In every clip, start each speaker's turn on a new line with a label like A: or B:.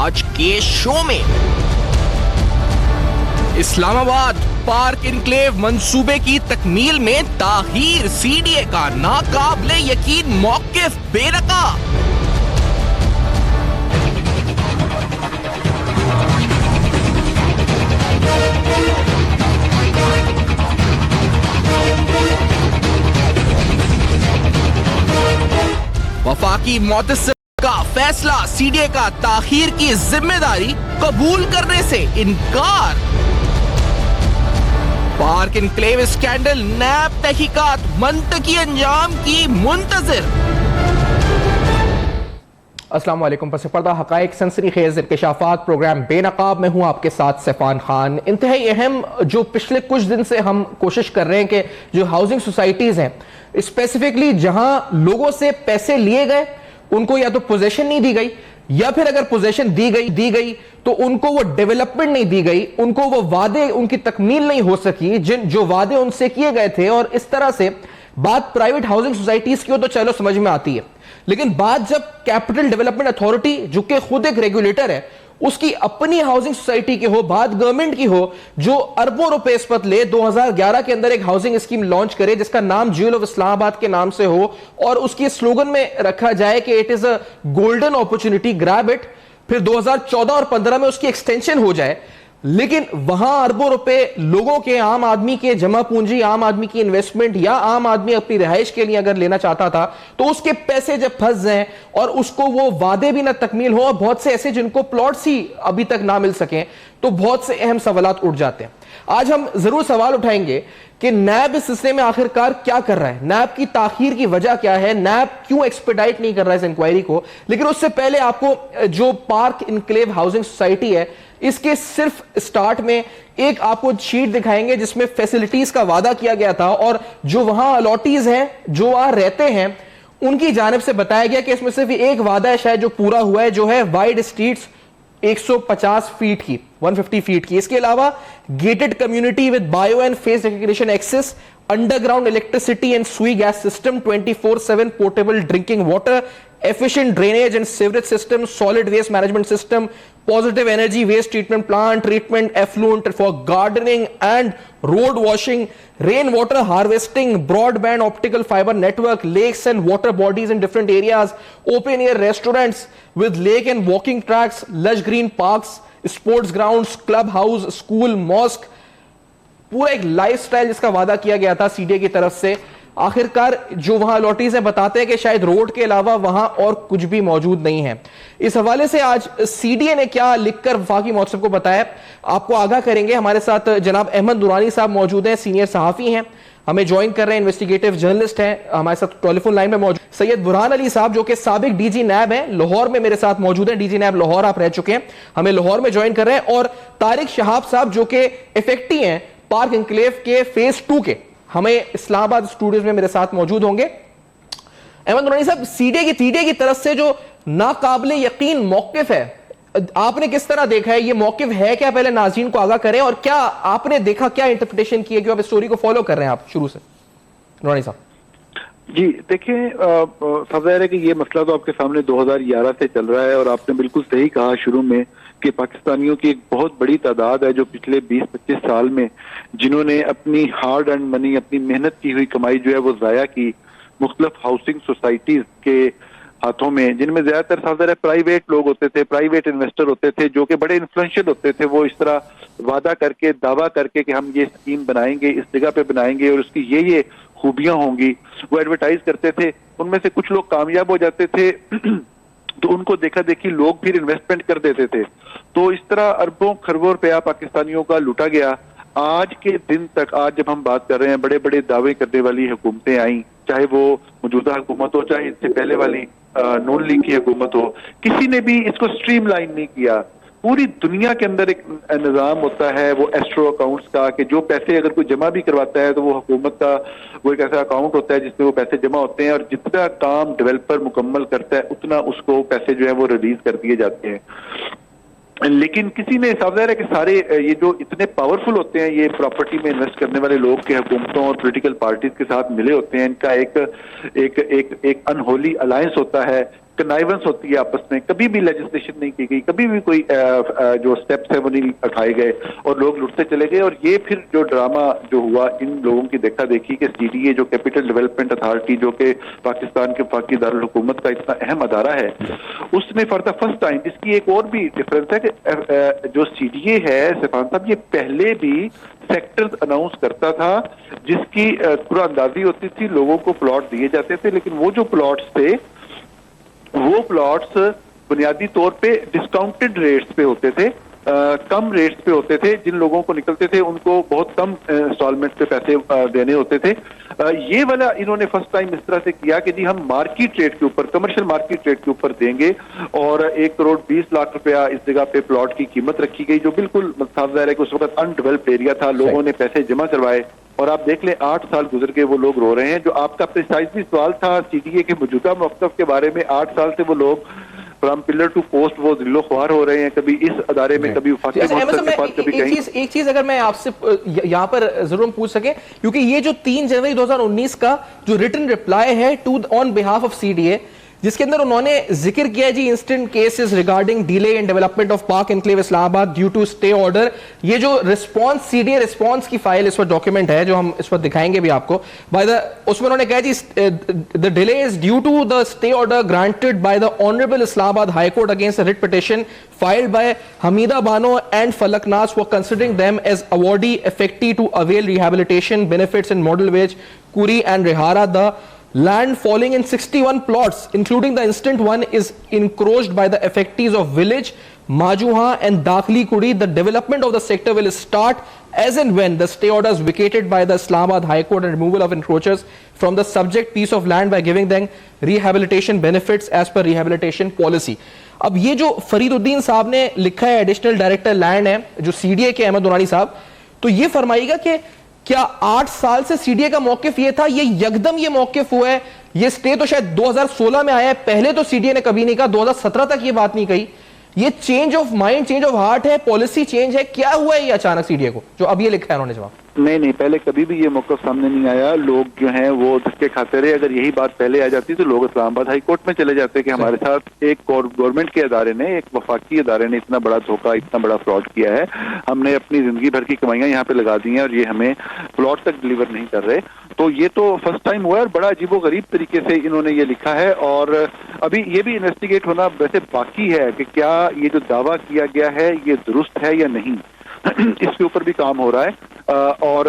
A: आज के शो में। इस्लामाबाद पार्क इनक्लेव मंसूबे की तकमील में ताहीर, सीडीए का नाकाबिले यकीन मौकिफ बेनका। वफाकी मुअत्तसिम का फैसला, सीडीए का ताखीर की जिम्मेदारी कबूल करने से इनकार। पार्क इनक्लेव स्कैंडल, नैब तहकीकात मंतकी अंजाम की मुंतजिर। अस्सलाम वालेकुम। पस पर्दा हकाइक सनसनीखेज इंकशाफात प्रोग्राम बेनकाब में हूँ आपके साथ सैफान खान। इंतहाई अहम जो पिछले कुछ दिन से हम कोशिश कर रहे हैं कि जो हाउसिंग सोसाइटीज हैं, स्पेसिफिकली जहां लोगों से पैसे लिए गए, उनको या तो पोजेशन नहीं दी गई, या फिर अगर पोजेशन दी गई तो उनको वो डेवलपमेंट नहीं दी गई, उनको वो वादे, उनकी तकमील नहीं हो सकी जो वादे उनसे किए गए थे। और इस तरह से बात प्राइवेट हाउसिंग सोसाइटीज की हो तो चलो समझ में आती है, लेकिन बात जब कैपिटल डेवलपमेंट अथॉरिटी जो कि खुद एक रेगुलेटर है उसकी अपनी हाउसिंग सोसाइटी की हो, बात गवर्नमेंट की हो जो अरबों रुपए इस पर ले, 2011 के अंदर एक हाउसिंग स्कीम लॉन्च करे जिसका नाम ज्वेल ऑफ इस्लामाबाद के नाम से हो और उसकी स्लोगन में रखा जाए कि it is a golden opportunity, grab it. फिर 2014 और 15 में उसकी एक्सटेंशन हो जाए, लेकिन वहां अरबों रुपए लोगों के, आम आदमी के जमा पूंजी, आम आदमी की इन्वेस्टमेंट या आम आदमी अपनी रिहाइश के लिए अगर लेना चाहता था तो उसके पैसे जब फंस जाएं और उसको वो वादे भी ना तकमील हो और बहुत से ऐसे जिनको प्लॉट्स ही अभी तक ना मिल सकें, तो बहुत से अहम सवालात उठ जाते हैं। आज हम जरूर सवाल उठाएंगे कि नैब इस सिलसिले में आखिरकार क्या कर रहा है, नैब की ताखीर की वजह क्या है, नैब क्यों एक्सपेडाइट नहीं कर रहा है इस इंक्वायरी को। लेकिन उससे पहले आपको जो पार्क इनक्लेव हाउसिंग सोसाइटी है, इसके सिर्फ स्टार्ट में एक आपको शीट दिखाएंगे जिसमें फैसिलिटीज का वादा किया गया था और जो वहां अलॉटीज हैं, जो वहां रहते हैं, उनकी जानिब से बताया गया कि इसमें सिर्फ एक वादा है शायद जो पूरा हुआ है, जो है वाइड स्ट्रीट्स 150 फीट की, 150 फीट की। इसके अलावा gated community with bio and face recognition access, underground electricity and Sui gas system, 24/7 portable drinking water, efficient drainage and sewerage system, solid waste management system, positive energy waste treatment plant, treatment effluent for gardening and road washing, rainwater harvesting, broadband optical fiber network, lakes and water bodies in different areas, open air restaurants with lake and walking tracks, lush green parks, sports grounds, club house, school, mosque, पूरा एक lifestyle जिसका वादा किया गया था CDA की तरफ से। आखिरकार जो वहां अलॉटीज हैं बताते हैं कि शायद रोड के अलावा वहां और कुछ भी मौजूद नहीं है। इस हवाले से आज सीडीए ने क्या लिखकर वफाकी मुअत्तसिम को बताया, आपको आगाह करेंगे। हमारे साथ जनाब अहमद दुरानी साहब मौजूद हैं, सीनियर सहाफी हैं, हमें ज्वाइन कर रहे हैं, इन्वेस्टिगेटिव जर्नलिस्ट हैं। हमारे साथ टेलीफोन लाइन में मौजूद सैयद बुरहान अली साहब जो कि साबिक डीजी नैब हैं, लाहौर में मेरे साथ मौजूद हैं। डीजी नैब लाहौर आप रह चुके हैं, हमें लाहौर में ज्वाइन कर रहे हैं। और तारिक शहाब साहब जो कि इफेक्टी हैं पार्क इनक्लेव के फेज 2 के, हमें इस्लामाबाद स्टूडियोज में मेरे साथ मौजूद होंगे। अहमद दुरानी साहब, सीडीए की तरफ से जो नाकाबिले यकीन मौकिफ है, आपने किस तरह देखा है, ये मौकिफ है क्या? पहले नाज़रीन को आगाह करें, और क्या आपने देखा, क्या इंटरप्रिटेशन की है, क्यों आप स्टोरी को फॉलो कर रहे हैं आप शुरू से? दुरानी साहब
B: जी देखिए, सब जाहिर है कि ये मसला तो आपके सामने 2011 से चल रहा है और आपने बिल्कुल सही कहा शुरू में कि पाकिस्तानियों की एक बहुत बड़ी तादाद है जो पिछले 20-25 साल में जिन्होंने अपनी हार्ड अर्न मनी, अपनी मेहनत की हुई कमाई जो है वो जाया की मुख्तलिफ हाउसिंग सोसाइटीज के हाथों में, जिनमें ज्यादातर साझा प्राइवेट लोग होते थे, प्राइवेट इन्वेस्टर होते थे जो कि बड़े इन्फ्लुएंशियल होते थे। वो इस तरह वादा करके, दावा करके कि हम ये स्कीम बनाएंगे, इस जगह पे बनाएंगे और उसकी ये खूबियां होंगी, वो एडवर्टाइज करते थे। उनमें से कुछ लोग कामयाब हो जाते थे तो उनको देखा देखी लोग फिर इन्वेस्टमेंट कर देते थे। तो इस तरह अरबों खरबों रुपया पाकिस्तानियों का लूटा गया। आज के दिन तक, आज जब हम बात कर रहे हैं, बड़े बड़े दावे करने वाली हुकूमतें आई, चाहे वो मौजूदा हुकूमत हो, चाहे इससे पहले वाली नून लीग की हुकूमत हो, किसी ने भी इसको स्ट्रीमलाइन नहीं किया। पूरी दुनिया के अंदर एक निज़ाम होता है वो एस्ट्रो अकाउंट्स का, कि जो पैसे अगर कोई जमा भी करवाता है तो वो हुकूमत का वो एक ऐसा अकाउंट होता है जिसमें वो पैसे जमा होते हैं और जितना काम डेवलपर मुकम्मल करता है उतना उसको पैसे जो है वो रिलीज कर दिए जाते हैं। लेकिन किसी ने साफ है कि सारे ये जो इतने पावरफुल होते हैं, ये प्रॉपर्टी में इन्वेस्ट करने वाले लोग के हुकूमतों और पॉलिटिकल पार्टीज के साथ मिले होते हैं, इनका एक एक एक एक अनहोली अलायंस होता है कनाइवेंस होती है आपस में, कभी भी लेजिस्लेशन नहीं की गई, कभी भी कोई जो स्टेप्स है वो नहीं उठाए गए और लोग लुटते चले गए। और ये फिर जो ड्रामा जो हुआ इन लोगों की देखा देखी कि सीडीए जो कैपिटल डेवलपमेंट अथॉरिटी जो कि पाकिस्तान के वफाकी दारुल हुकूमत का इतना अहम अदारा है, उसने फॉर द फर्स्ट टाइम, इसकी एक और भी डिफरेंस है कि जो सीडीए है सैफान साहब, ये पहले भी सेक्टर्स अनाउंस करता था जिसकी पूरा अंदाजी होती थी, लोगों को प्लॉट दिए जाते थे, लेकिन वो जो प्लॉट्स थे वो प्लॉट्स बुनियादी तौर पे डिस्काउंटेड रेट्स पे होते थे, कम रेट्स पे होते थे। जिन लोगों को निकलते थे उनको बहुत कम इंस्टॉलमेंट पे पैसे देने होते थे। ये वाला इन्होंने फर्स्ट टाइम इस तरह से किया कि जी हम मार्केट रेट के ऊपर, कमर्शियल मार्केट रेट के ऊपर देंगे, और 1,20,00,000 रुपया इस जगह पे प्लॉट की कीमत रखी गई, जो बिल्कुल साफ जाहिर है कि उस वक्त अनडेवलप्ड एरिया था। लोगों ने पैसे जमा करवाए और आप देख लें 8 साल गुजर के वो लोग रो रहे हैं। जो आपका प्रिसाइजली सवाल था सीडीए के मौजूदा मौक़िफ़ के बारे में, 8 साल से वो लोग फ्रॉम पिलर टू पोस्ट वो जिल्लो ख्वार हो रहे हैं, कभी इस अदारे में, कभी वफाकी मौक़िफ़ के पास, कभी कहीं।
A: एक चीज अगर मैं आपसे यहाँ पर जरूर पूछ सके, क्योंकि ये जो 3 जनवरी 2019 का जो रिटन रिप्लाई है to on behalf of CDA, जिसके अंदर उन्होंने जिक्र किया जी instant cases regarding delay in development of park enclave Islamabad due to stay order. ये जो रिस्पांस सीडीए रिस्पांस की फाइल इस वक्त डॉक्यूमेंट है जो हम इस वक्त दिखाएंगे भी आपको, बाय द उसमें उन्होंने कहा जी the delay is due to the stay order granted by the honourable Islamabad high court against writ petition filed by Hamida Bano and Falak Nas for considering them as awardee effectee to avail rehabilitation benefits in model wage Kuri and Rehara. The land falling in 61 plots, including the instant one, is encroached by the effectees of village Majuha and Dakhli Kuri. The development of the sector will start as and when the stay order is vacated by the Islamabad High Court and removal of encroachers from the subject piece of land by giving them rehabilitation benefits as per rehabilitation policy. अब ये जो फरीदुद्दीन साहब ने लिखा है, additional director land है जो CDA के अहमद दुरानी साहब, तो ये फरमाइएगा कि क्या 8 साल से सीडीए का मौकिफ ये था, ये यकदम ये मौकिफ हुआ है? ये स्टे तो शायद 2016 में आया है, पहले तो सीडीए ने कभी नहीं कहा, 2017 तक ये बात नहीं कही। ये change of mind, change of heart है, पॉलिसी चेंज है, क्या हुआ है ये अचानक सीडीए को, जो अब ये लिखा है उन्होंने जवाब?
B: नहीं, पहले कभी भी ये मौक़िफ़ सामने नहीं आया। लोग जो हैं वो धक्के खाते रहे। अगर यही बात पहले आ जाती तो लोग इस्लामाबाद हाई कोर्ट में चले जाते कि हमारे साथ एक गवर्नमेंट के अदारे ने, एक वफाकी अदारे ने इतना बड़ा धोखा, इतना बड़ा फ्रॉड किया है, हमने अपनी जिंदगी भर की कमाइयां यहाँ पे लगा दी हैं और ये हमें प्लॉट तक डिलीवर नहीं कर रहे। तो ये तो फर्स्ट टाइम हुआ है और बड़ा अजीबोगरीब तरीके से इन्होंने ये लिखा है। और अभी ये भी इन्वेस्टिगेट होना वैसे बाकी है कि क्या ये जो दावा किया गया है ये दुरुस्त है या नहीं, इसके ऊपर भी काम हो रहा है। और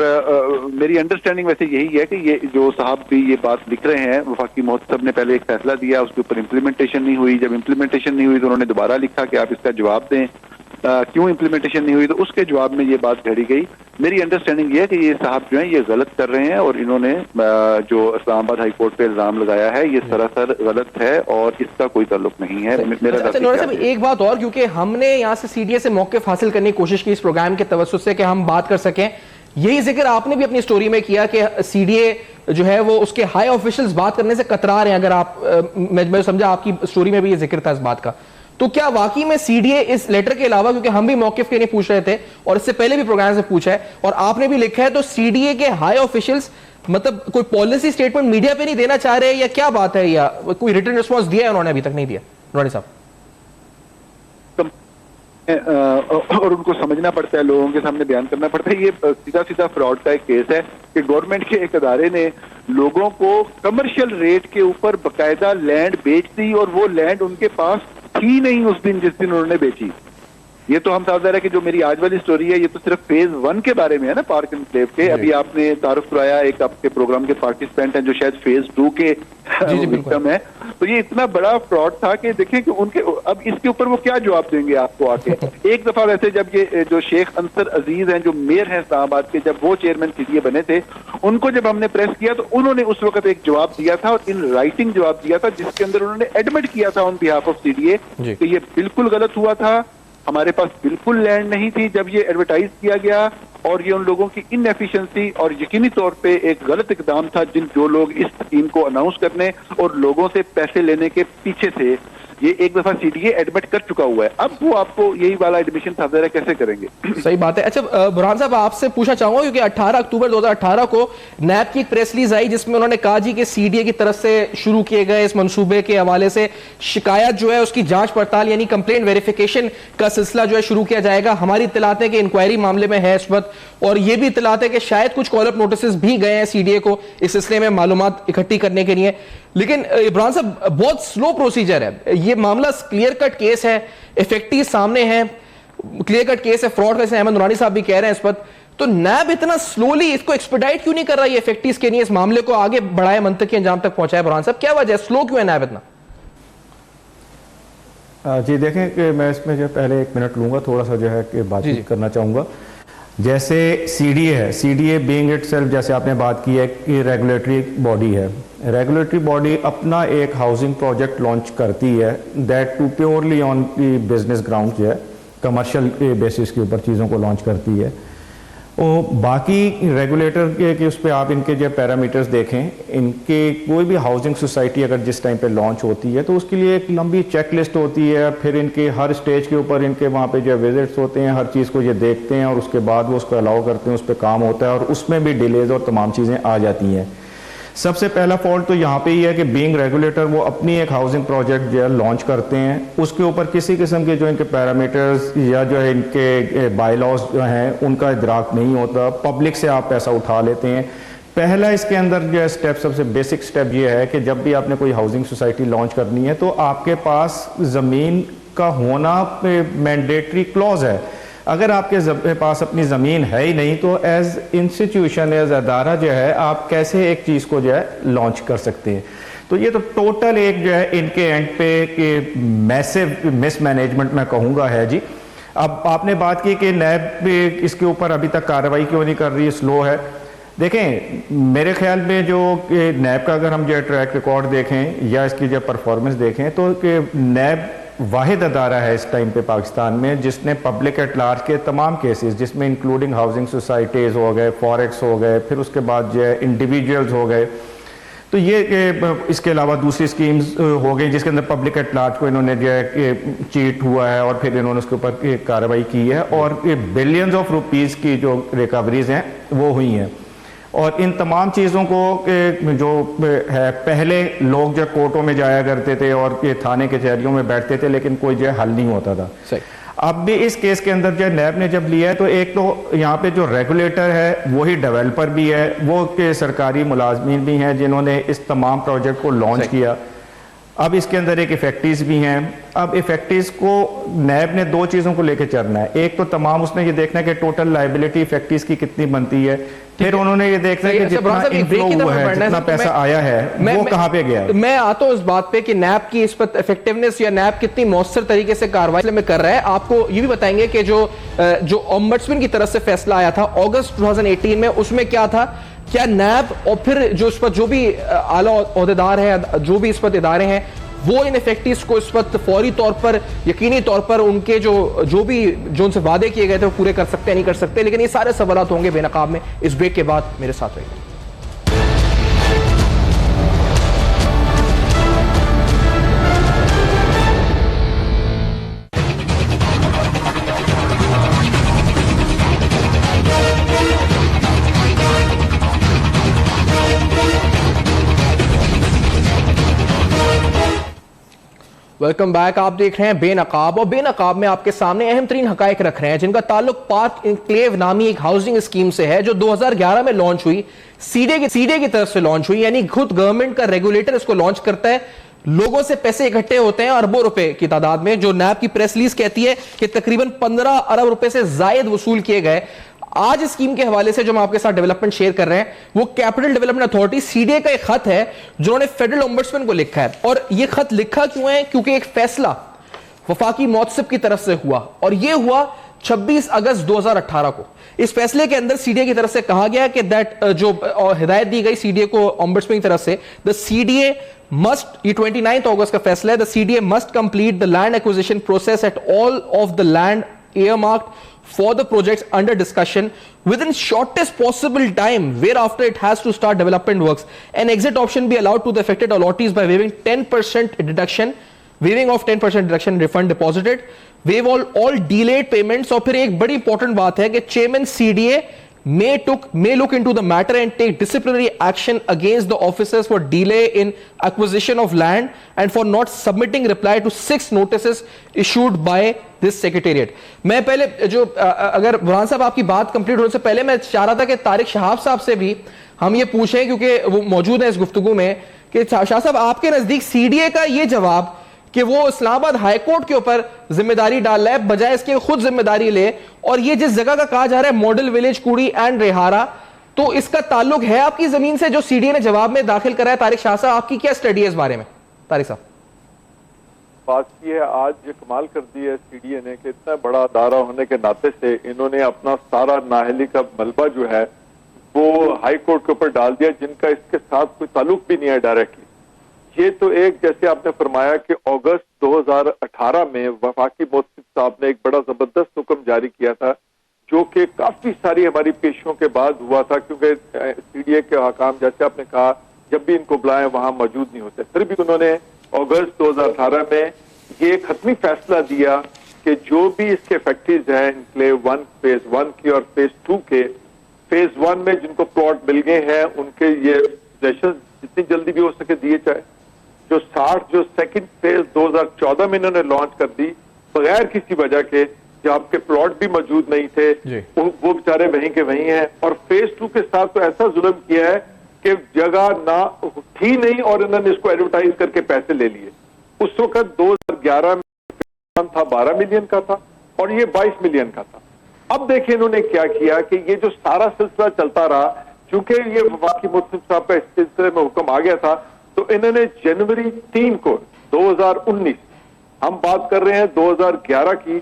B: मेरी अंडरस्टैंडिंग वैसे यही है कि ये जो साहब भी ये बात लिख रहे हैं, वफाकी महोत्सव ने पहले एक फैसला दिया, उसके ऊपर इम्प्लीमेंटेशन नहीं हुई। जब इम्प्लीमेंटेशन नहीं हुई तो उन्होंने दोबारा लिखा कि आप इसका जवाब दें, क्यों इम्प्लीमेंटेशन नहीं हुई, तो उसके जवाब में ये बात घड़ी गई। मेरी अंडरस्टैंडिंग ये है कि ये साहब जो हैं ये गलत कर रहे हैं और इन्होंने जो इस्लामाबाद हाई कोर्ट पे इल्जाम लगाया है ये सरासर गलत है और इसका कोई ताल्लुक नहीं है। मेरा
A: एक बात और, क्योंकि हमने यहाँ से सीडीए से मौक़िफ़ हासिल करने की कोशिश की इस प्रोग्राम के तवज्जुह से कि हम बात कर सकें, यही जिक्र आपने भी अपनी स्टोरी में किया कि सीडीए जो है वो उसके हाई ऑफिशियल्स बात करने से कतरा रहे हैं। अगर आप मैं समझा आपकी स्टोरी में भी ये जिक्र था इस बात का, तो क्या वाकई में सीडीए इस लेटर के अलावा, क्योंकि हम भी मौकिफ के लिए पूछ रहे थे और इससे पहले भी प्रोग्राम से पूछा है और आपने भी लिखा है, तो सीडीए के हाई ऑफिशियल्स मतलब कोई पॉलिसी स्टेटमेंट मीडिया पे नहीं देना चाह रहे या क्या बात है, या कोई रिटन रिस्पॉन्स दिया है उन्होंने? अभी तक नहीं दिया रोनी साहब।
B: और उनको समझना पड़ता है, लोगों के सामने बयान करना पड़ता है। ये सीधा सीधा फ्रॉड का एक केस है कि गवर्नमेंट के एक अदारे ने लोगों को कमर्शियल रेट के ऊपर बकायदा लैंड बेच दी और वो लैंड उनके पास थी नहीं उस दिन जिस दिन उन्होंने बेची। ये तो हम समझ रहे हैं कि जो मेरी आज वाली स्टोरी है ये तो सिर्फ फेज 1 के बारे में है ना, पार्क एनक्लेव के। अभी आपने तारुफ कराया, एक आपके प्रोग्राम के पार्टिसिपेंट हैं जो शायद फेज 2 के विक्टिम है। तो ये इतना बड़ा फ्रॉड था कि देखें कि उनके अब इसके ऊपर वो क्या जवाब देंगे आपको आके। एक दफा वैसे जब ये जो शेख अंसर अजीज हैं जो मेयर हैं इस्लामाबाद के, जब वो चेयरमैन सीडीए बने थे, उनको जब हमने प्रेस किया तो उन्होंने उस वक्त एक जवाब दिया था और इन राइटिंग जवाब दिया था जिसके अंदर उन्होंने एडमिट किया था ऑन बिहाफ ऑफ सीडीए कि ये बिल्कुल गलत हुआ था, हमारे पास बिल्कुल लैंड नहीं थी जब ये एडवर्टाइज किया गया और ये उन लोगों की इनएफिशिएंसी और यकीनी तौर पे एक गलत इकदाम था जो लोग इस स्कीम को अनाउंस करने और लोगों से पैसे लेने के पीछे थे। ये एक दफा सीडीए एडमिट कर चुका हुआ है, अब वो आपको यही वाला एडमिशन साफ कैसे करेंगे?
A: सही बात है। अच्छा बुरहान साहब, आपसे पूछना चाहूंगा क्योंकि 18 अक्टूबर 2018 को नैब की एक प्रेस रिलीज आई जिसमें उन्होंने कहा जी कि सीडीए की तरफ से शुरू किए गए इस मंसूबे के हवाले से शिकायत जो है उसकी जांच पड़ताल यानी कंप्लेंट वेरिफिकेशन का सिलसिला जो है शुरू किया जाएगा। हमारी इत्तलात है कि इंक्वायरी मामले में है इस वक्त, और ये भी इत्तलात है कि शायद कुछ कॉल अप नोटिस भी गए हैं सीडीए को इस सिलसिले में मालूमात इकट्ठी करने के लिए। लेकिन इब्राहिम साहब, बहुत स्लो प्रोसीजर है, ये मामला क्लियर कट केस है, इफेक्टिव सामने है, क्लियर कट केस है, फ्रॉड का, अहमद नूरानी साहब भी कह रहे हैं इस पर, तो नैब इतना स्लोली इसको एक्सपेडाइट क्यों नहीं कर रहा है इफेक्टिव के लिए, इस मामले को आगे बढ़ाए, मंतकी अंजाम तक पहुंचाए? बुरहान साहब, क्या वजह है, स्लो क्यों है नैब इतना?
C: जी देखें कि मैं इसमें जो पहले 1 मिनट लूंगा, थोड़ा सा जो है कि बातचीत करना चाहूँगा। जैसे सीडीए है, सीडीए बीइंग इटसेल्फ, जैसे आपने बात की है कि रेगुलेटरी बॉडी है, रेगुलेटरी बॉडी अपना एक हाउसिंग प्रोजेक्ट लॉन्च करती है, that too purely on business ground जो है, कमर्शियल बेसिस के ऊपर चीज़ों को लॉन्च करती है। और बाकी रेगुलेटर के उस पर आप इनके जो पैरामीटर्स देखें, इनके कोई भी हाउसिंग सोसाइटी अगर जिस टाइम पे लॉन्च होती है तो उसके लिए एक लंबी चेक लिस्ट होती है, फिर इनके हर स्टेज के ऊपर इनके वहाँ पे जो विजिट्स होते हैं, हर चीज़ को ये देखते हैं और उसके बाद वो उसको अलाउ करते हैं, उस पर काम होता है और उसमें भी डिलेज और तमाम चीज़ें आ जाती हैं। सबसे पहला फॉल्ट तो यहाँ पे ही है कि बीइंग रेगुलेटर वो अपनी एक हाउसिंग प्रोजेक्ट जो है लॉन्च करते हैं, उसके ऊपर किसी किस्म के जो इनके पैरामीटर्स या जो है इनके बायलॉज जो हैं उनका इदराक नहीं होता, पब्लिक से आप पैसा उठा लेते हैं। पहला इसके अंदर जो है स्टेप, सबसे बेसिक स्टेप ये है कि जब भी आपने कोई हाउसिंग सोसाइटी लॉन्च करनी है तो आपके पास ज़मीन का होना मैंडेटरी क्लॉज है। अगर आपके पास अपनी ज़मीन है ही नहीं तो एज इंस्टीट्यूशन, एज अदारा जो है आप कैसे एक चीज़ को जो है लॉन्च कर सकते हैं? तो ये तो टोटल एक जो है इनके एंड पे कि मैसिव मिसमैनेजमेंट मैं कहूँगा है जी। अब आपने बात की कि नैब इसके ऊपर अभी तक कार्रवाई क्यों नहीं कर रही, स्लो है। देखें, मेरे ख्याल में जो नैब का अगर हम जो ट्रैक रिकॉर्ड देखें या इसकी जो परफॉर्मेंस देखें तो कि नैब वाहिद अदारा है इस टाइम पे पाकिस्तान में जिसने पब्लिक एट लार्ज के तमाम केसेस, जिसमें इंक्लूडिंग हाउसिंग सोसाइटीज़ हो गए, फॉरेक्स हो गए, फिर उसके बाद जो है इंडिविजुअल्स हो गए, तो ये इसके अलावा दूसरी स्कीम्स हो गई जिसके अंदर पब्लिक एट लार्ज को इन्होंने जो है चीट हुआ है और फिर इन्होंने उसके ऊपर कार्रवाई की है और बिलियंस ऑफ रुपीज़ की जो रिकवरीज हैं वो हुई हैं। और इन तमाम चीज़ों को जो है, पहले लोग जो कोर्टों में जाया करते थे और ये थाने कचहरियों में बैठते थे लेकिन कोई जो है हल नहीं होता था। अब भी इस केस के अंदर जो नैब ने जब लिया है तो एक तो यहाँ पे जो रेगुलेटर है वही डेवलपर भी है, वो के सरकारी मुलाजमीन भी हैं जिन्होंने इस तमाम प्रोजेक्ट को लॉन्च किया। अब इसके अंदर एक इफेक्टिव्स भी हैं। अब इफेक्टिव्स को नैब ने 2 चीज़ों को लेकर चलना है, एक तो तमाम उसने ये देखना है कि टोटल लायबिलिटी इफेक्टिव्स की कितनी बनती है, फिर उन्होंने ये देखना है कि जितना इनफ्लो हुआ है, जितना पैसा आया है वो कहाँ पे गया है।
A: मैं आता हूँ इस बात पे कि नैब की इस पर इफेक्टिवनेस या नैब कितनी मौसर तरीके से कार्रवाई में कर रहा है। आपको ये भी बताएंगे कि जो ओम्बड्समैन की तरफ से फैसला आया था अगस्त 2018 में, उसमें क्या था, क्या नैब और फिर जो इस पर जो भी आला ओहदेदार हैं, जो भी इस पर इदारे हैं, वो इन इफेक्टिव्स को इस वक्त फौरी तौर पर, यकीनी तौर पर उनके जो उनसे वादे किए गए थे वो पूरे कर सकते हैं, नहीं कर सकते? लेकिन ये सारे सवालात होंगे बेनकाब में। इस ब्रेक के बाद मेरे साथ रहिए। Welcome back. आप देख रहे हैं बेनकाब, और बेनकाब में आपके सामने अहम तरीन हकायक रख रहे हैं जिनका ताल्लुक पार्क इनक्लेव नामी एक हाउसिंग स्कीम से है जो 2011 में लॉन्च हुई, सीडीए की तरफ से लॉन्च हुई, यानी खुद गवर्नमेंट का रेगुलेटर इसको लॉन्च करता है, लोगों से पैसे इकट्ठे होते हैं अरबों रुपए की तादाद में, जो नैब की प्रेस रिलीज कहती है कि तकरीबन 15 अरब रुपए से जायद वसूल किए गए। आज स्कीम के हवाले से जो हम आपके साथ डेवलपमेंट शेयर कर रहे हैं वो कैपिटल डेवलपमेंट अथॉरिटी सीडीए का एक खत है जिन्होंने फेडरल ओम्बड्समैन को लिखा है। और ये खत लिखा क्यों है? क्योंकि एक फैसला वफाकी मौतसिब की तरफ से हुआ, और ये हुआ 26 अगस्त 2018 को। इस फैसले के अंदर सीडीए की तरफ से कहा गया कि दैट जो हिदायत दी गई सीडीए को ओम्बड्समैन की तरफ से, द सीडीए मस्ट, ये 29 अगस्त का फैसला है, the CDA must complete the land acquisition process at all of the land earmarked for the projects under discussion within shortest possible time, whereafter it has to start development works. An exit option be allowed to the affected allottees by waiving 10% deduction waiving of 10% deduction refund deposited, waive all delayed payments. और फिर एक बड़ी important बात है कि chairman CDA may look into the matter and take disciplinary action against the officers for delay in acquisition of land and for not submitting reply to 6 notices issued by this secretariat। मैं पहले जो अगर बुरहान साहब आपकी बात complete होने से पहले मैं चाह रहा था कि तारिक शहाब साहब से भी हम ये पूछें, क्योंकि वो मौजूद है इस गुफ्तगू में, कि शाह साहब आपके नजदीक सीडीए का ये जवाब कि वो इस्लामाबाद हाई कोर्ट के ऊपर जिम्मेदारी डाल रहा है बजाय इसके खुद जिम्मेदारी ले, और ये जिस जगह का कहा जा रहा है मॉडल विलेज कुड़ी एंड रेहारा, तो इसका ताल्लुक है आपकी जमीन से जो सीडीए ने जवाब में दाखिल करा है? तारिक शाह साहब, आपकी क्या स्टडी है इस बारे में? तारिक साहब,
D: बात की है आज ये कमाल कर दी है सीडीए ने कि इतना बड़ा अदारा होने के नाते से इन्होंने अपना सारा नाहली का मलबा जो है वो हाई कोर्ट के ऊपर डाल दिया, जिनका इसके साथ कोई ताल्लुक भी नहीं है डायरेक्टली। ये तो एक, जैसे आपने फरमाया कि अगस्त 2018 में वफाकी मोहसिब साहब ने एक बड़ा जबरदस्त हुक्म जारी किया था, जो कि काफी सारी हमारी पेशियों के बाद हुआ था, क्योंकि सीडीए के हकाम, जैसे आपने कहा, जब भी इनको बुलाएं वहां मौजूद नहीं होते। फिर भी उन्होंने अगस्त 2018 में ये एक हतमी फैसला दिया कि जो भी इसके फैक्ट्रीज हैं इनक्लेव 1 फेज 1 की और फेज 2 के, फेज 1 में जिनको प्लॉट मिल गए हैं उनके ये पोजेशन जितनी जल्दी भी हो सके दिए जाए। जो सेकंड फेज 2014 में इन्होंने लॉन्च कर दी बगैर किसी वजह के, जब आपके प्लॉट भी मौजूद नहीं थे, वो बेचारे वहीं के वहीं हैं। और फेज 2 के साथ तो ऐसा जुल्म किया है कि जगह ना थी नहीं और इन्होंने इसको एडवर्टाइज करके पैसे ले लिए। उस वक्त 2011 में था 12 मिलियन का था और ये 22 मिलियन का था। अब देखिए इन्होंने क्या किया कि ये जो सारा सिलसिला चलता रहा, चूंकि ये वफाकी मोहसिब साहब का इस सिलसिले में हुक्म आ गया था, तो इन्होंने जनवरी 3 को 2019, हम बात कर रहे हैं 2011 की,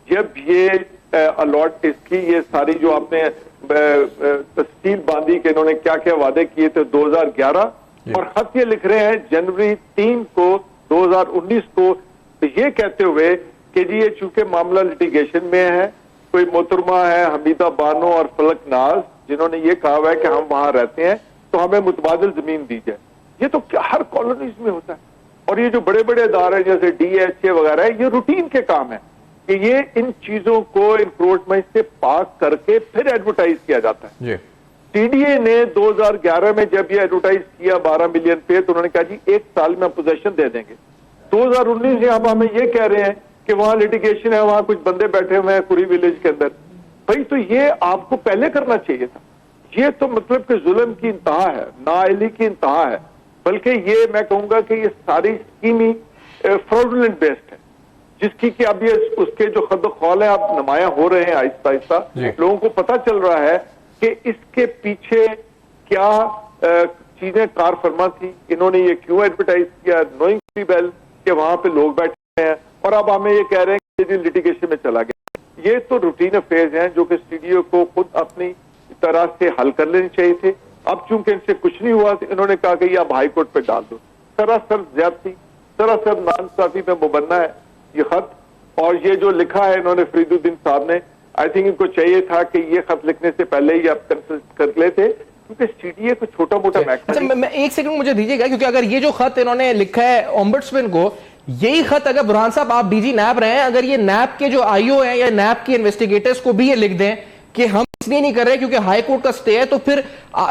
D: जब ये अलॉट इसकी ये सारी जो आपने तस्सील बांधी कि इन्होंने क्या क्या वादे किए थे 2011, और खत ये लिख रहे हैं जनवरी 3 को 2019 को, तो ये कहते हुए कि जी ये चूंकि मामला लिटिगेशन में है, कोई मोहतरमा है हमीदा बानो और फलक नाज, जिन्होंने ये कहा हुआ है कि हम वहां रहते हैं तो हमें मुतबादिल जमीन दी जाए। ये तो हर कॉलोनीज में होता है, और ये जो बड़े बड़े इदारे हैं जैसे DHA वगैरह है, ये रूटीन के काम है कि ये इन चीजों को इंक्रोचमेंट से पाक करके फिर एडवर्टाइज किया जाता है। सीडीए ने 2011 में जब ये एडवर्टाइज किया 12 मिलियन पे, तो उन्होंने कहा जी 1 साल में पोजेशन दे देंगे। 2019 में आप हमें ये कह रहे हैं कि वहां लिटिगेशन है, वहां कुछ बंदे बैठे हुए हैं कुरी विलेज के अंदर। भाई तो ये आपको पहले करना चाहिए था। ये तो मतलब कि जुल्म की इंतहा है, नाअहली की इंतहा है, बल्कि ये मैं कहूंगा कि ये सारी स्कीम ही फ्रॉडुलेंट बेस्ड है, जिसकी कि अब ये उसके जो खद खौल है अब नुमाया हो रहे हैं आहिस्ता आहिस्ता, लोगों को पता चल रहा है कि इसके पीछे क्या चीजें कार फरमा थी, इन्होंने ये क्यों एडवर्टाइज किया, नोइंग वेल कि वहां पे लोग बैठे हैं, और अब हमें ये कह रहे हैं कि लिटिगेशन में चला गया। ये तो रूटीन अफेयर्स हैं जो कि सीडीओ को खुद अपनी तरह से हल कर लेने चाहिए थे। अब चूंकि इनसे कुछ नहीं हुआ तो इन्होंने कहा कि आप हाई कोर्ट पे डाल दो। सरासर ज्यादती, सरासर नाइंसाफी में मुबन्ना है ये खत, और ये जो लिखा है इन्होंने फरीदुद्दीन साहब ने, आई थिंक इनको चाहिए था कि ये खत लिखने से पहले ही आप कंसल्ट कर लेते, क्योंकि सीडीए को छोटा मोटा
A: अच्छा, मैं एक सेकंड मुझे दीजिएगा, क्योंकि अगर ये जो खत इन्होंने लिखा है ओम्बड्समैन को, यही खत अगर बुरहान साहब आप डीजी नैब रहे हैं, अगर ये नैब के जो आईओ हैं या नैब के इन्वेस्टिगेटर्स को भी ये लिख दें कि हम इसलिए नहीं कर रहे क्योंकि हाई कोर्ट का स्टे है, तो फिर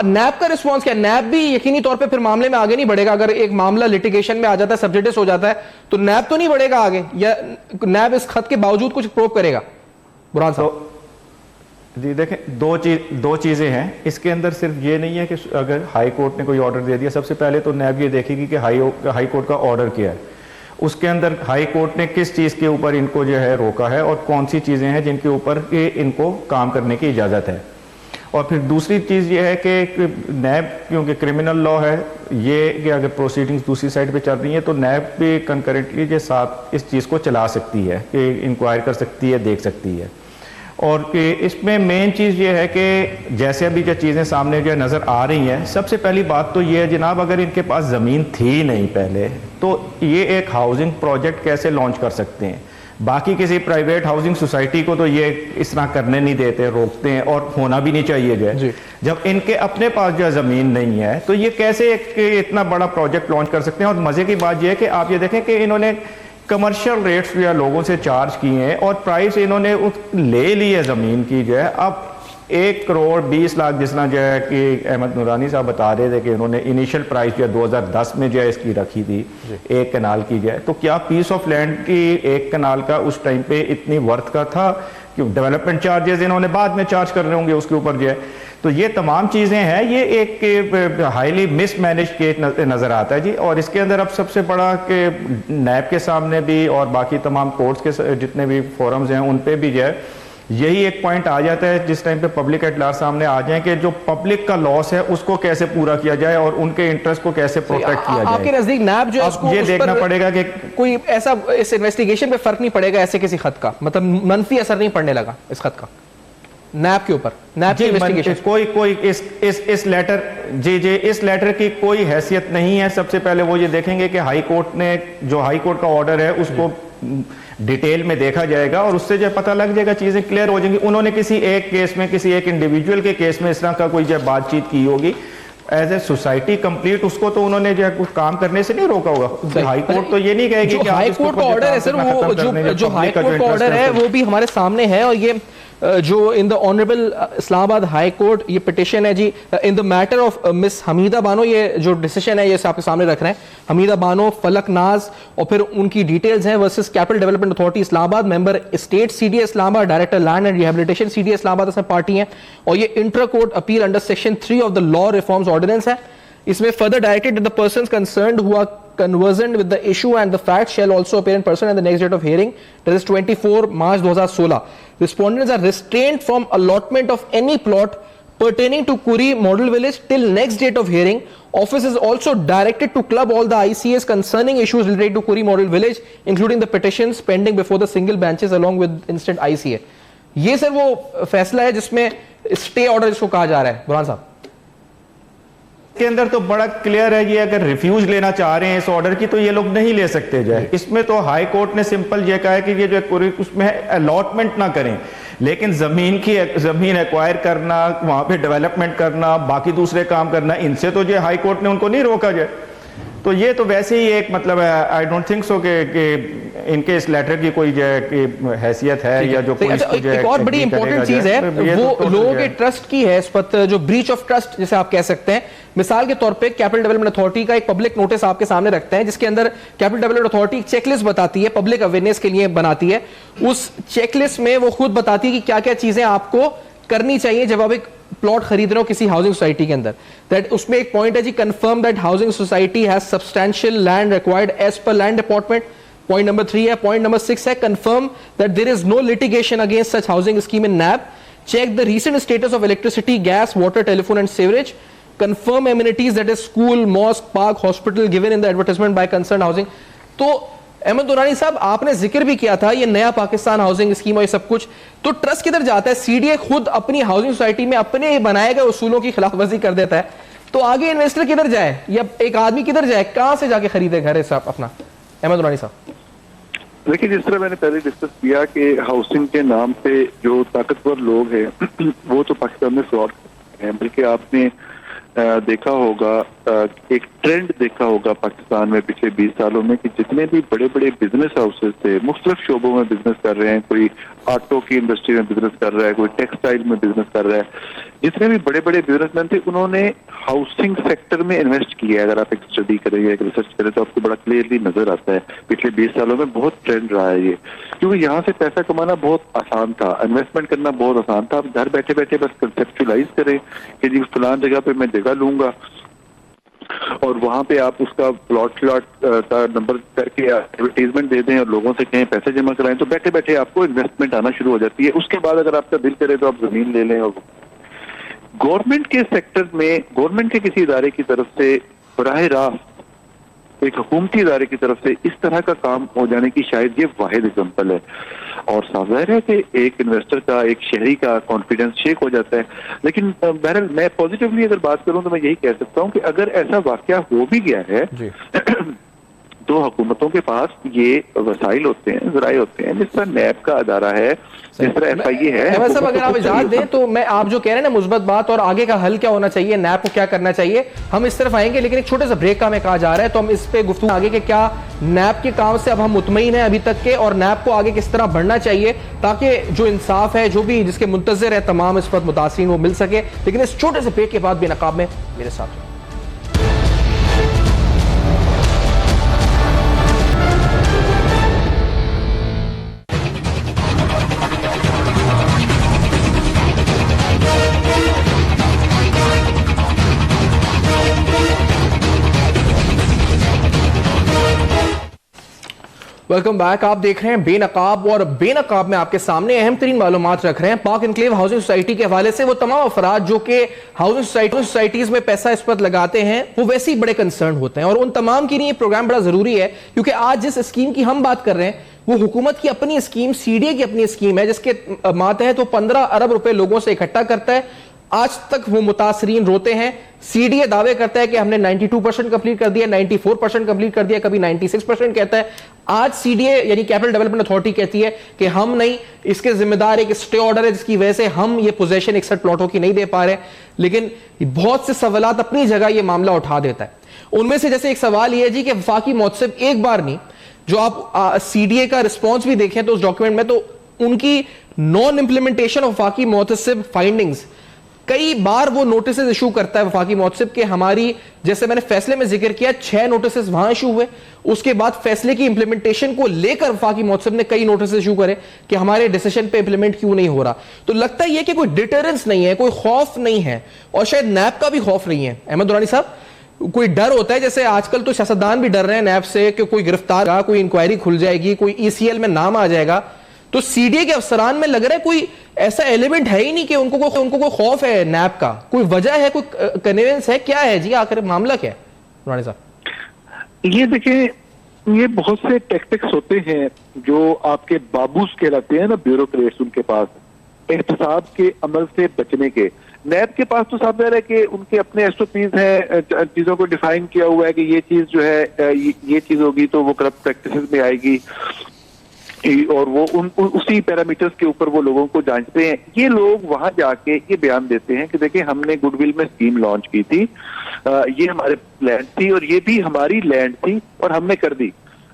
A: नैब का रिस्पांस क्या? नैब भी यकीनी तौर पे फिर मामले में आगे नहीं बढ़ेगा। अगर एक मामला लिटिगेशन में आ जाता है, सब्जेक्टिस हो जाता है, तो नैब तो नहीं बढ़ेगा आगे, या नैब इस खत के बावजूद कुछ प्रूव करेगा? बुरहान साहब
C: जी देखें, दो चीज़ें हैं इसके अंदर। सिर्फ ये नहीं है कि अगर हाई कोर्ट ने कोई ऑर्डर दे दिया, सबसे पहले तो नैब ये देखेगी कि हाई कोर्ट का ऑर्डर क्या है, उसके अंदर हाई कोर्ट ने किस चीज़ के ऊपर इनको जो है रोका है और कौन सी चीज़ें हैं जिनके ऊपर इनको काम करने की इजाज़त है। और फिर दूसरी चीज़ ये है कि नैब, क्योंकि क्रिमिनल लॉ है ये, कि अगर प्रोसीडिंग्स दूसरी साइड पे चल रही है तो नैब भी कंकरेंटली के साथ इस चीज़ को चला सकती है, कि इंक्वायर कर सकती है, देख सकती है। और कि इसमें मेन चीज़ ये है कि जैसे अभी जो चीज़ें सामने जो नज़र आ रही हैं, सबसे पहली बात तो ये है जनाब, अगर इनके पास ज़मीन थी नहीं पहले, तो ये एक हाउसिंग प्रोजेक्ट कैसे लॉन्च कर सकते हैं? बाकी किसी प्राइवेट हाउसिंग सोसाइटी को तो ये इस तरह करने नहीं देते, रोकते हैं, और होना भी नहीं चाहिए जो। जब इनके अपने पास जो ज़मीन नहीं है तो ये कैसे इतना बड़ा प्रोजेक्ट लॉन्च कर सकते हैं? और मज़े की बात यह है कि आप ये देखें कि इन्होंने कमर्शियल रेट्स जो है लोगों से चार्ज किए हैं और प्राइस इन्होंने ले ली है ज़मीन की जो है। अब 1,20,00,000 जिस तरह जो है कि अहमद नूरानी साहब बता रहे थे कि उन्होंने इनिशियल प्राइस जो है 2010 में जो है इसकी रखी थी एक कनाल की जो है, तो क्या पीस ऑफ लैंड की एक कनाल का उस टाइम पे इतनी वर्थ का था कि डेवलपमेंट चार्जेस इन्होंने बाद में चार्ज कर रहे होंगे उसके ऊपर जो है। तो ये तमाम चीज़ें हैं, ये एक हाईली मिसमैनेज केस नज़र आता है जी। और इसके अंदर अब सबसे बड़ा कि नैब के सामने भी और बाकी तमाम कोर्ट्स के जितने भी फोरम्स हैं उन पे भी जो है यही एक पॉइंट आ जाता है जिस टाइम पे पब्लिक एट लार्ज सामने आ जाए कि जो पब्लिक का लॉस है उसको कैसे पूरा किया जाए और उनके इंटरेस्ट को कैसे प्रोटेक्ट किया जाए।
A: आपके नजदीक नैब जो है
C: ये देखना पड़ेगा कि कोई
A: ऐसा इस इन्वेस्टिगेशन पे फर्क नहीं पड़ेगा ऐसे किसी खत का, मतलब मनफी असर नहीं पड़ने लगा इस खत का नैब के ऊपर, नैब की इन्वेस्टिगेशन
C: कोई इस लेटर जी इस लेटर की कोई हैसियत नहीं है। सबसे पहले वो ये देखेंगे कि हाई कोर्ट ने जो हाई कोर्ट का ऑर्डर है उसको डिटेल में देखा जाएगा और उससे जो पता लग जाएगा, चीजें क्लियर हो जाएंगी। उन्होंने किसी एक केस में किसी एक इंडिविजुअल के केस में इस तरह का कोई जो बातचीत की होगी एज ए सोसाइटी कंप्लीट, उसको तो उन्होंने जो है कुछ काम करने से नहीं रोका होगा। हाई कोर्ट तो ये नहीं कहेगी कि
A: हाई कोर्ट का ऑर्डर है सर, वो जो हाई कोर्ट का ऑर्डर है वो भी हमारे सामने है। और ये जो in the honourable Islamabad high court ये पिटिशन है जी in the matter of miss Hamida Bano, ये जो डिसीजन है ये आपके सामने रख रहे हैं। हमीदा बानो, फलक नाज और फिर उनकी डिटेल्स हैं versus capital development authority Islamabad, member state CDA Islamabad, director land and rehabilitation CDA Islamabad इसमें पार्टी हैं। और ये intra court appeal under section 3 of the law reforms ordinance है। इसमें further directed that the persons concerned who are conversant with the issue and the facts shall also appear in person at the next date of hearing, that is 24 March 2016. Respondents are restrained from allotment of any plot pertaining to Kuri Model Village till next date of hearing. Office is also directed to club all the ICAs concerning issues related to Kuri Model Village, including the petitions pending before the single benches along with instant ICA. ये sir वो फैसला है जिसमें stay order जिसको कहा जा रहा है बुरहान साहब
C: के अंदर तो बड़ा क्लियर है। ये अगर रिफ्यूज लेना चाह रहे हैं इस ऑर्डर की तो ये लोग नहीं ले सकते जाए। इसमें तो हाई कोर्ट ने सिंपल ये कहा है कि ये जो उसमें अलॉटमेंट ना करें, लेकिन जमीन एक्वायर करना, वहां पे डेवलपमेंट करना, बाकी दूसरे काम करना, इनसे तो जो हाई कोर्ट ने उनको नहीं रोका जाए। तो ये तो वैसे ही एक मतलब है, आई डोंट थिंक सो कि इनके इस लेटर की कोई जो है हैसियत है या जो कोई
A: एक और बड़ी इंपॉर्टेंट चीज है वो लोगों के ट्रस्ट की है, इस पर जो ब्रीच ऑफ ट्रस्ट जिसे आप कह सकते हैं। मिसाल के तौर पे कैपिटल डेवलपमेंट अथॉरिटी का एक पब्लिक नोटिस आपके सामने रखते हैं जिसके अंदर कैपिटल डेवलपमेंट अथॉरिटी एक चेकलिस्ट बताती है, पब्लिक अवेयरनेस के लिए बनाती है। उस चेकलिस्ट में वो खुद बताती है कि क्या क्या चीजें आपको करनी चाहिए जब आप एक प्लॉट खरीद रहे हो किसी हाउसिंग सोसाइटी के अंदर। दैट उसमें एक पॉइंट है जी, confirm that housing society has substantial land required as per land department. Point number 3 है। पॉइंट नंबर 6 है, confirm that there is no litigation against such housing scheme in NAB. Check the recent status of electricity, gas, water, telephone and sewerage. Confirm amenities that is school, mosque, park, hospital given in the advertisement by concerned housing। तो अहमद दुरानी साहब आपने जिक्र भी किया था ये नया Pakistan housing scheme और ये सब कुछ, तो ट्रस्ट किधर जाता है? सीडीए खुद अपनी हाउसिंग सोसाइटी में अपने बनाए गए उसूलों की खिलाफवर्जी कर देता है, तो आगे इन्वेस्टर किधर जाए या एक आदमी किधर जाए, कहां से जाके खरीदे घर साहब अपना? अहमद दुरानी साहब
B: देखिए, जिस तरह मैंने पहले डिस्कस किया कि हाउसिंग के नाम पे जो ताकतवर लोग हैं वो तो पाकिस्तान में फ्रॉड हैं, बल्कि आपने देखा होगा एक ट्रेंड देखा होगा पाकिस्तान में पिछले 20 सालों में कि जितने भी बड़े बड़े बिजनेस हाउसेस थे मुख्तलिफ शोबों में बिजनेस कर रहे हैं, कोई ऑटो की इंडस्ट्री में बिजनेस कर रहा है, कोई टेक्सटाइल में बिजनेस कर रहा है, जितने भी बड़े बड़े बिजनेसमैन थे उन्होंने हाउसिंग सेक्टर में इन्वेस्ट किया है। अगर आप एक स्टडी करें या एक रिसर्च करें तो आपको बड़ा क्लियरली नजर आता है पिछले 20 सालों में बहुत ट्रेंड रहा है ये, क्योंकि यहाँ से पैसा कमाना बहुत आसान था, इन्वेस्टमेंट करना बहुत आसान था। आप घर बैठे बैठे बस कंसेप्चुलाइज करें कि जी फलान जगह पे मैं जगह लूंगा और वहां पे आप उसका प्लॉट का नंबर करके एडवर्टीजमेंट दे दें और लोगों से कहें पैसे जमा कराएं, तो बैठे बैठे आपको इन्वेस्टमेंट आना शुरू हो जाती है। उसके बाद अगर आपका दिल करे तो आप जमीन ले लें। और गवर्नमेंट के सेक्टर में गवर्नमेंट के किसी इदारे की तरफ से बराह रास्त एक हुकूमती इदारे की तरफ से इस तरह का काम हो जाने की शायद ये वाहिद एग्जाम्पल है। और साफ जाहिर है कि एक इन्वेस्टर का, एक शहरी का कॉन्फिडेंस शेक हो जाता है। लेकिन बहरहाल मैं पॉजिटिवली अगर बात करूं तो मैं यही कह सकता हूं कि अगर ऐसा वाकया हो भी गया है तो हुकूमतों के पास ये वसाइल होते हैं, जराए होते हैं, जिस तरह नैब का अदारा है जिस तरह FIA है।
A: सब अगर आप इजाजत दें तो मैं, आप जो कह रहे हैं ना मुस्बत बात, और आगे का हल क्या होना चाहिए, नैब को क्या करना चाहिए, हम इस तरफ आएंगे, लेकिन एक छोटे से ब्रेक का हमें कहा जा रहा है, तो हम इस पे गुफ्तगू आगे के क्या नैब के काम से अब हम मुतमईन हैं अभी तक के, और नैब को आगे किस तरह बढ़ना चाहिए ताकि जो इंसाफ है, जो भी जिसके मुंतज़िर है तमाम इस वक्त मुतासिरीन, वो मिल सके। लेकिन इस छोटे से ब्रेक के बाद बेनकाब में मेरे साथ वेलकम बैक। आप देख रहे हैं बेनकाब, और बेनकाब में आपके सामने अहम तरीन मालूमात रख रहे हैं पाक इनक्लेव हाउसिंग सोसाइटी के हवाले से। वो तमाम अफराद जो कि हाउसिंग सोसाइटीज में पैसा इस पर लगाते हैं, वो वैसे ही बड़े कंसर्न होते हैं, और उन तमाम के लिए ये प्रोग्राम बड़ा जरूरी है, क्योंकि आज जिस स्कीम की हम बात कर रहे हैं वो हुकूमत की अपनी स्कीम, CDA की अपनी स्कीम है, जिसके मातहत वो 15 अरब रुपए लोगों से इकट्ठा करता है। आज तक वो मुतासरीन रोते हैं। CDA दावे करता है कि हमने 92% कंप्लीट कर दिया, 94% कंप्लीट कर दिया, कभी 96% कहता है। आज CDA यानी कैपिटल डेवलपमेंट अथॉरिटी कहती है कि हम नहीं, इसके जिम्मेदार एक स्टे ऑर्डर है जिसकी वजह से हम ये पोजेशन 61 प्लॉटों की नहीं दे पा रहे। लेकिन बहुत से सवालात अपनी जगह ये मामला उठा देता है। उनमें से जैसे एक सवाल ये है जी कि वफाकी मुहतसिब एक बार नहीं, जो आप CDA का रिस्पॉन्स भी देखें तो उस डॉक्यूमेंट में, तो उनकी नॉन इंप्लीमेंटेशन ऑफ वफाकी मुहतसिब फाइंडिंग्स, कई बार वो नोटिस इशू करता है वफाकी मुहतसिब के। हमारी, जैसे मैंने फैसले में जिक्र किया, 6 नोटिस वहां इशू हुए। उसके बाद फैसले की इंप्लीमेंटेशन को लेकर वफाकी मुहतसिब ने कई नोटिस इशू करे कि हमारे डिसीजन पे इंप्लीमेंट क्यों नहीं हो रहा। तो लगता है कि कोई डिटरेंस नहीं है, कोई खौफ नहीं है, और शायद नैब का भी खौफ नहीं है। अहमद दुरानी साहब, कोई डर होता है, जैसे आजकल तो सियासतदान भी डर रहे हैं नैब से कि कोई गिरफ्तार, कोई इंक्वायरी खुल जाएगी, कोई ECL में नाम आ जाएगा, तो CDA के अफसरान में लग रहा है कोई ऐसा एलिमेंट है ही नहीं कि उनको कोई खौफ है नैब का, कोई वजह है, कोई कन्वेंस है, क्या है जी आखिर मामला क्या है रानी साहब?
B: ये देखिए, ये बहुत से टैक्टिक्स होते हैं जो आपके बाबूस कहलाते हैं ना, ब्यूरोक्रेट्स, उनके पास एहतसाब के अमल से बचने के। नैब के पास तो साफ है कि उनके अपने SOPs हैं, चीजों को डिफाइन किया हुआ है कि ये चीज जो है ये चीज होगी तो वो करप्ट प्रैक्टिसेस में आएगी, और वो उसी पैरामीटर्स के ऊपर वो लोगों को जांचते हैं। ये लोग वहां जाके ये बयान देते हैं कि देखिए हमने गुडविल में स्कीम लॉन्च की थी, ये हमारे लैंड थी और ये भी हमारी लैंड थी और हमने कर दी,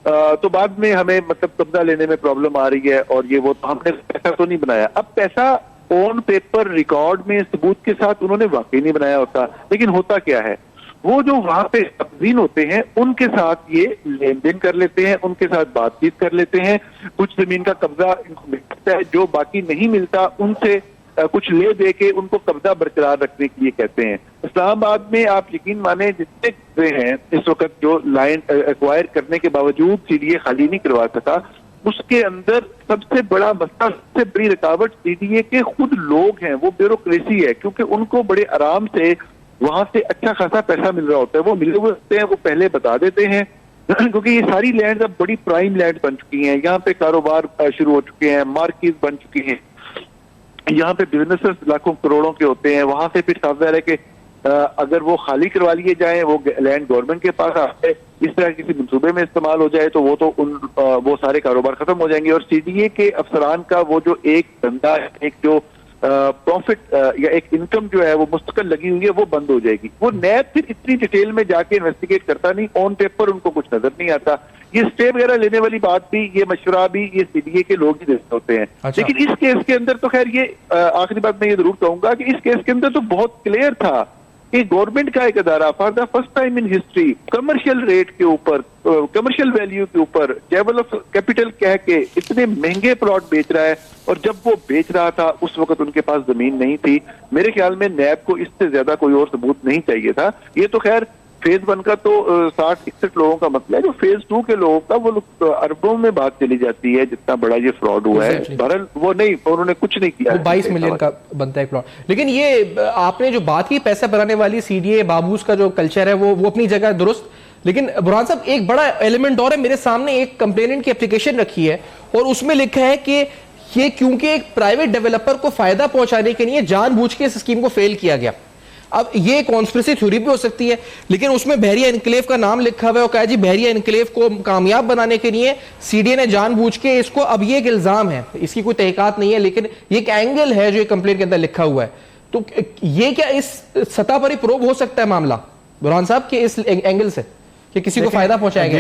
B: तो बाद में हमें मतलब कब्जा लेने में प्रॉब्लम आ रही है, और ये वो तो हमने पैसा तो नहीं बनाया। अब पैसा ऑन पेपर रिकॉर्ड में सबूत के साथ उन्होंने वाकई नहीं बनाया होता, लेकिन होता क्या है, वो जो वहां पे तब्दीन होते हैं उनके साथ ये लेन देन कर लेते हैं, उनके साथ बातचीत कर लेते हैं, कुछ जमीन का कब्जा इनको मिलता है, जो बाकी नहीं मिलता उनसे कुछ ले दे के उनको कब्जा बरकरार रखने के लिए कहते हैं। इस्लामाबाद में आप यकीन माने जितने कब्जे हैं इस वक्त जो लाइन एक्वायर करने के बावजूद CDA खाली नहीं करवा सका, उसके अंदर सबसे बड़ा मसला, सबसे बड़ी रुकावट CDA के खुद लोग हैं, वो ब्यूरोक्रेसी है, क्योंकि उनको बड़े आराम से वहां से अच्छा खासा पैसा मिल रहा होता है, वो मिले हुए होते हैं, वो पहले बता देते हैं क्योंकि ये सारी लैंड अब बड़ी प्राइम लैंड बन चुकी हैं, यहाँ पे कारोबार शुरू हो चुके हैं, मार्केट बन चुकी हैं, यहाँ पे बिजनेसेस लाखों करोड़ों के होते हैं। वहां से फिर साफ है कि अगर वो खाली करवा लिए जाए, वो लैंड गवर्नमेंट के पास आए, इस तरह किसी मंसूबे में इस्तेमाल हो जाए, तो वो तो वो सारे कारोबार खत्म हो जाएंगे। और CDA के अफसरान का वो जो एक धंधा है, एक जो प्रॉफिट या एक इनकम जो है वो मुस्तकिल लगी हुई है, वो बंद हो जाएगी। वो नैब फिर इतनी डिटेल में जाके इन्वेस्टिगेट करता नहीं, ऑन पेपर उनको कुछ नजर नहीं आता। ये स्टे वगैरह लेने वाली बात भी, ये मशवरा भी ये CDA के लोग ही देते होते हैं।
A: अच्छा।
B: लेकिन इस केस के अंदर तो खैर ये आखिरी बात मैं ये जरूर कहूंगा कि इस केस के अंदर तो बहुत क्लियर था कि गवर्नमेंट का एक अदारा for the first time in history commercial rate के ऊपर, कमर्शियल वैल्यू के ऊपर, लेवल ऑफ कैपिटल कह के इतने महंगे प्लॉट बेच रहा है। और जब वो बेच रहा था उस वक्त उनके पास जमीन नहीं थी। मेरे ख्याल में नैब को इससे ज्यादा कोई और सबूत नहीं चाहिए था। ये तो खैर फेज 1 का तो 60-61 लोगों का मसला है, जो फेज 2 के लोगों का वो अरबों में बात चली जाती है, जितना बड़ा ये फ्रॉड हुआ है। बहरहाल वो नहीं, उन्होंने कुछ नहीं किया,
A: 22 मिलियन का बनता है प्लॉट। लेकिन ये आपने जो बात की पैसा बनाने वाली CDA बाबूस का जो कल्चर है वो अपनी जगह दुरुस्त, लेकिन बुरहान साहब एक बड़ा एलिमेंट और है। मेरे सामने एक कंप्लेनेंट की एप्लीकेशन रखी है और उसमें लिखा है कि ये क्योंकि एक प्राइवेट डेवलपर को फायदा पहुंचाने के लिए जानबूझ के इस स्कीम को फेल किया गया। अब ये कॉन्स्पिरेसी थ्योरी भी हो सकती है, लेकिन उसमें बहरिया इनक्लेव का नाम लिखा हुआ है और कहा जी बहरिया इनक्लेव को कामयाब बनाने के लिए सीडीए ने जानबूझ के इसको, अब ये एक इल्जाम है, इसकी कोई तहकीकात नहीं है, लेकिन ये एक एंगल है जो एक कंप्लेंट के अंदर लिखा हुआ है। तो ये क्या इस सतह पर ही प्रोब हो सकता है मामला बुरहान साहब के इस एंगल से कि किसी को फायदा पहुंचाएगा?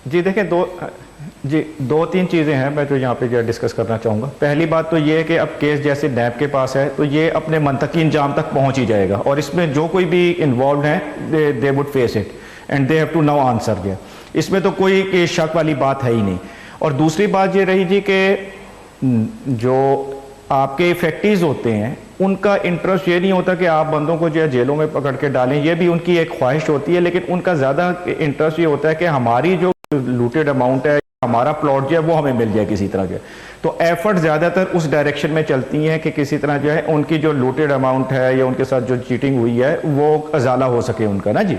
C: जी देखें, दो तीन चीज़ें हैं मैं तो यहाँ पे जो डिस्कस करना चाहूँगा। पहली बात तो ये है कि अब केस जैसे नैब के पास है तो ये अपने मंतकी इंजाम तक पहुँच ही जाएगा और इसमें जो कोई भी इन्वॉल्व है they would face it and they have to now answer there. इसमें तो कोई शक वाली बात है ही नहीं। और दूसरी बात ये रही जी कि जो आपके इफेक्टिव्स होते हैं उनका इंटरेस्ट ये नहीं होता कि आप बंदों को जो है जेलों में पकड़ के डालें, ये भी उनकी एक ख्वाहिश होती है, लेकिन उनका ज़्यादा इंटरेस्ट ये होता है कि हमारी जो लूटेड अमाउंट है, हमारा प्लॉट जो है वो हमें मिल जाए किसी तरह जो है। तो एफर्ट ज़्यादातर उस डायरेक्शन में चलती हैं कि किसी तरह जो है उनकी जो लूटेड अमाउंट है या उनके साथ जो चीटिंग हुई है वो अजाला हो सके उनका ना जी,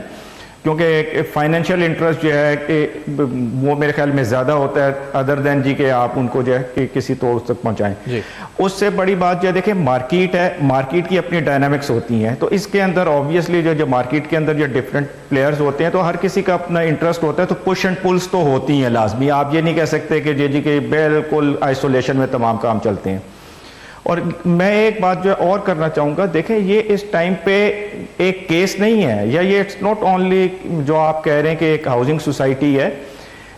C: क्योंकि फाइनेंशियल इंटरेस्ट जो है कि वो मेरे ख्याल में ज़्यादा होता है अदर देन जी कि आप उनको जो है कि किसी तौर तक पहुंचाएं। उससे बड़ी बात जो है देखिए मार्केट है, मार्केट की अपनी डायनामिक्स होती हैं, तो इसके अंदर ऑब्वियसली जो मार्केट के अंदर जो डिफरेंट प्लेयर्स होते हैं तो हर किसी का अपना इंटरेस्ट होता है, तो पुश एंड पुल्स तो होती हैं लाजमी। आप ये नहीं कह सकते कि जी के बिल्कुल आइसोलेशन में तमाम काम चलते हैं। और मैं एक बात जो है और करना चाहूँगा, देखें ये इस टाइम पे एक केस नहीं है, या ये इट्स नॉट ओनली जो आप कह रहे हैं कि एक हाउसिंग सोसाइटी है,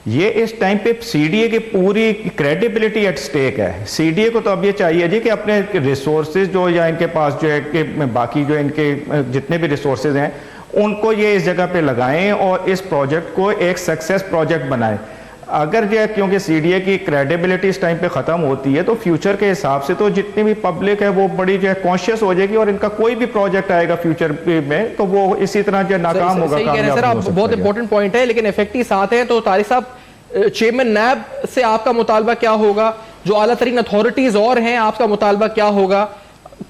C: ये इस टाइम पे सीडीए की पूरी क्रेडिबिलिटी एट स्टेक है। सीडीए को तो अब ये चाहिए जी कि अपने रिसोर्सेज जो या इनके पास जो है कि बाकी जो इनके जितने भी रिसोर्सेज हैं उनको ये इस जगह पे लगाएं और इस प्रोजेक्ट को एक सक्सेस प्रोजेक्ट बनाएं। अगर जो है क्योंकि सीडीए की क्रेडिबिलिटी इस टाइम पे ख़त्म होती है तो फ्यूचर के हिसाब से तो जितनी भी पब्लिक है वो बड़ी जो है कॉन्शियस हो जाएगी और इनका कोई भी प्रोजेक्ट आएगा फ्यूचर में तो वो इसी तरह जो नाकाम होगा।
A: सर आप बहुत इंपॉर्टेंट पॉइंट है, लेकिन इफेक्टिव साथ है तो तारिक साहब चेयरमैन नैब से आपका मुतालबा क्या होगा, जो आला तरीन अथॉरिटीज और हैं आपका मुतालबा क्या होगा,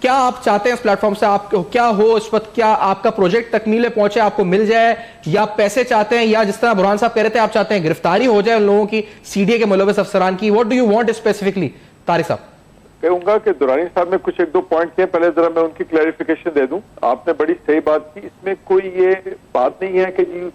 A: क्या आप चाहते हैं इस प्लेटफॉर्म से आप क्या हो इस वक्त, क्या आपका प्रोजेक्ट तकमीले पहुंचे, आपको मिल जाए, या पैसे चाहते हैं, या जिस तरह बुरहान साहब कह रहे थे आप चाहते हैं गिरफ्तारी हो जाए उन लोगों की सीडीए के मुलव्वस अफसरान की? What do you want specifically Tariq साहब?
D: कहूंगा कि दुरानी साहब ने कुछ एक दो पॉइंट किए, पहले जरा मैं उनकी क्लैरिफिकेशन दे दूं। आपने बड़ी सही बात की, इसमें कोई ये बात नहीं है कि जी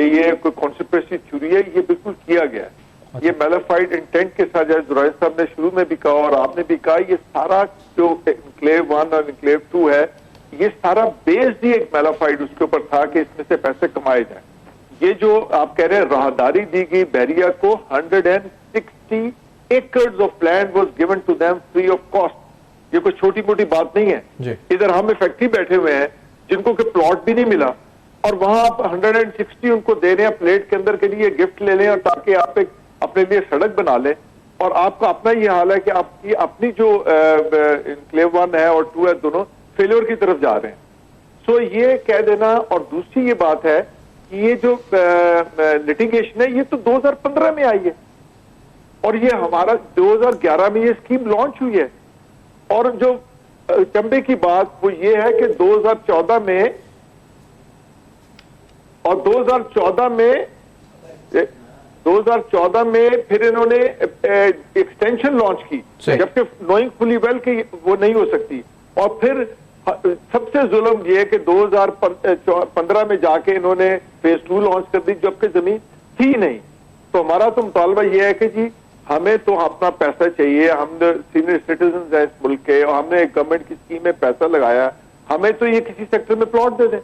D: ये कोई कॉन्स्पिरेसी थ्योरी है, ये बिल्कुल किया गया है। ये मैलिफाइड इंटेंट के साथ जैसे दुरानी साहब ने शुरू में भी कहा और आपने भी कहा, ये सारा जो इनक्लेव 1 और इनक्लेव 2 है ये सारा बेस्ड ही एक मैलिफाइड उसके ऊपर था कि इसमें से पैसे कमाए जाए। ये जो आप कह रहे हैं राहदारी दी गई बहरिया को, 160 acres of land was given to them free of cost. ये कोई छोटी मोटी बात नहीं है। इधर हम फैक्ट्री बैठे हुए हैं जिनको कि प्लॉट भी नहीं मिला और वहां आप 160 उनको दे रहे हैं प्लेट के अंदर के लिए गिफ्ट ले लें और ताकि आप एक अपने लिए सड़क बना लें। और आपका अपना ये हाल है कि आपकी अपनी जो इनक्लेव 1 है और 2 है दोनों फेलियर की तरफ जा रहे हैं। सो ये कह देना। और दूसरी ये बात है कि ये जो लिटिगेशन है ये तो 2015 में आई है और ये हमारा 2011 में ये स्कीम लॉन्च हुई है। और जो चंबे की बात वो ये है कि 2014 में और 2014 में फिर इन्होंने एक्सटेंशन लॉन्च की, जबकि नोइंग फुली वेल कि वो नहीं हो सकती। और फिर सबसे जुल्म ये कि 2015 में जाके इन्होंने फेज 2 लॉन्च कर दी जबकि जमीन थी नहीं। तो हमारा तो मुतालबा ये है कि जी हमें तो अपना पैसा चाहिए, हम सीनियर सिटीजन हैं इस मुल्क के और हमने एक गवर्नमेंट की स्कीम में पैसा लगाया, हमें तो ये किसी सेक्टर में प्लॉट दे दें।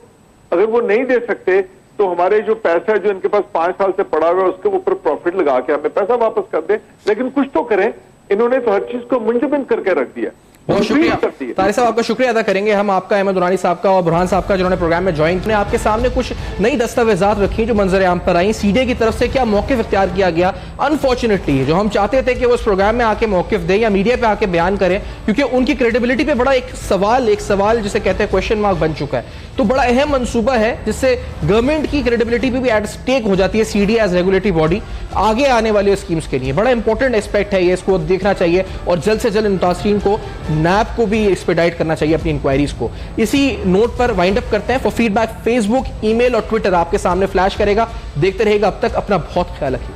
D: अगर वो नहीं दे सकते तो हमारे जो पैसा है जो इनके पास 5 साल से पड़ा हुआ है उसके ऊपर प्रॉफिट लगा के हमें पैसा वापस कर दें, लेकिन कुछ तो करें। इन्होंने तो हर चीज को मुंजबिन करके रख दिया।
A: बहुत शुक्रिया तारिक साहब, आपका शुक्रिया अदा करेंगे हम आपका, अहमद दुरानी साहब का और बुरहान साहब का जिन्होंने प्रोग्राम में ज्वाइन किया। आपके सामने कुछ नई दस्तावेजात रखी जो मंजर आम पर आई, सीडीए की तरफ से क्या मौकिफ इख्तियार किया गया। अनफॉर्चुनेटली जो हम चाहते थे कि वो उस प्रोग्राम में आके मौकिफ दें या मीडिया पे आके बयान करें, क्योंकि उनकी क्रेडिबिलिटी पे बड़ा एक सवाल जिसे कहते हैं क्वेश्चन मार्क बन चुका है। तो बड़ा अहम मंसूबा है जिससे गवर्नमेंट की क्रेडिबिलिटी भी एट स्टेक हो जाती है सीडीए एज रेगुलेटरी बॉडी आगे आने वाली स्कीम्स के लिए। बड़ा इंपॉर्टेंट एस्पेक्ट है ये, इसको देखना चाहिए और जल्द से जल्द मुतासरीन को नैब को भी एक्सपेडाइट करना चाहिए अपनी इंक्वायरीज को। इसी नोट पर वाइंड अप करते हैं। फॉर फीडबैक फेसबुक, ईमेल और ट्विटर आपके सामने फ्लैश करेगा। देखते रहेगा, अब तक अपना बहुत ख्याल रखिए।